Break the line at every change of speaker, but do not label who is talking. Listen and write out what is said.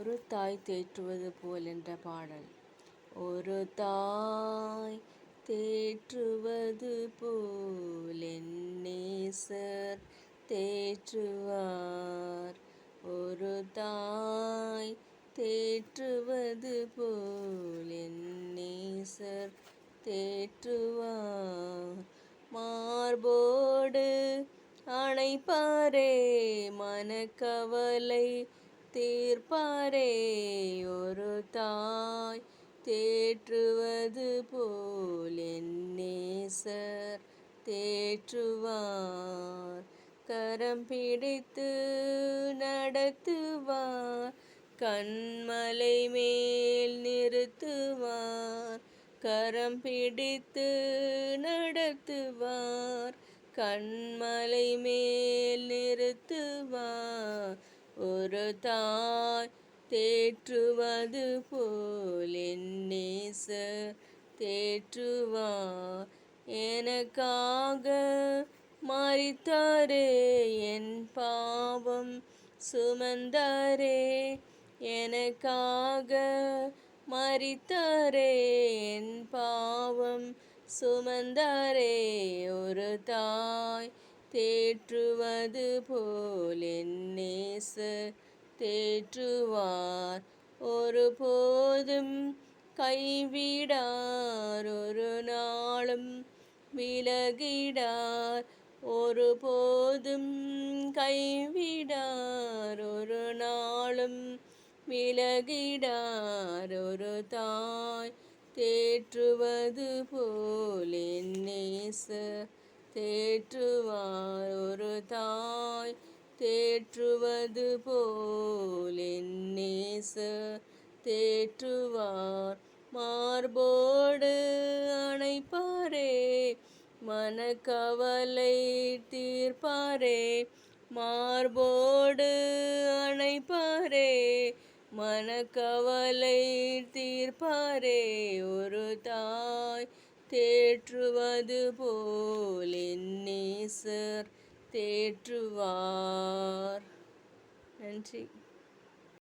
ஒரு தாய் தேற்றுவது போல் என்ற பாடல். ஒரு தாய் தேற்றுவது போல் என் நேசர் தேற்றுவார். ஒரு தாய் தேற்றுவது போல் என் நேசர் தேற்றுவார். மார்போடு அணைப்பாரே, மனக்கவலை தீர்ப்பாரே. ஒரு தாய் தேற்றுவது போல் என் நேசர் தேற்றுவார். கரம் பிடித்து நடத்துவார், கண்மலை மேல் நிறுத்துவார். கரம் பிடித்து நடத்துவார், கண்மலை மேல் நிறுத்துவார். ஒரு தாய் தேற்றுவது போல் என் நேசர் தேற்றுவார். எனக்காக மரித்தாரே, என் பாவம் சுமந்தாரே. எனக்காக மரித்தாரே, என் பாவம் சுமந்தாரே. ஒரு தாய் தேற்றுவது போல் என் நேசர் தேற்றுவார். ஒருபோதும் கைவிடார், ஒரு நாளும் விலகிடார். ஒருபோதும் கைவிடார், ஒரு நாளும் விலகிடார். ஒரு தாய் தேற்றுவது போல் என் நேசர் தேற்றுவார். ஒரு தாய் தேற்றுவது போல் என் நேசர் தேற்றுவார். மார்போடு அணைப்பாரே, மனக்கவலை தீர்ப்பாரே. மார்போடு அணைப்பாரே, மனக்கவலை தீர்ப்பாரே. ஒரு தாய் தேற்றுவது போல் என் நேசர் தேற்றுவார். நன்றி.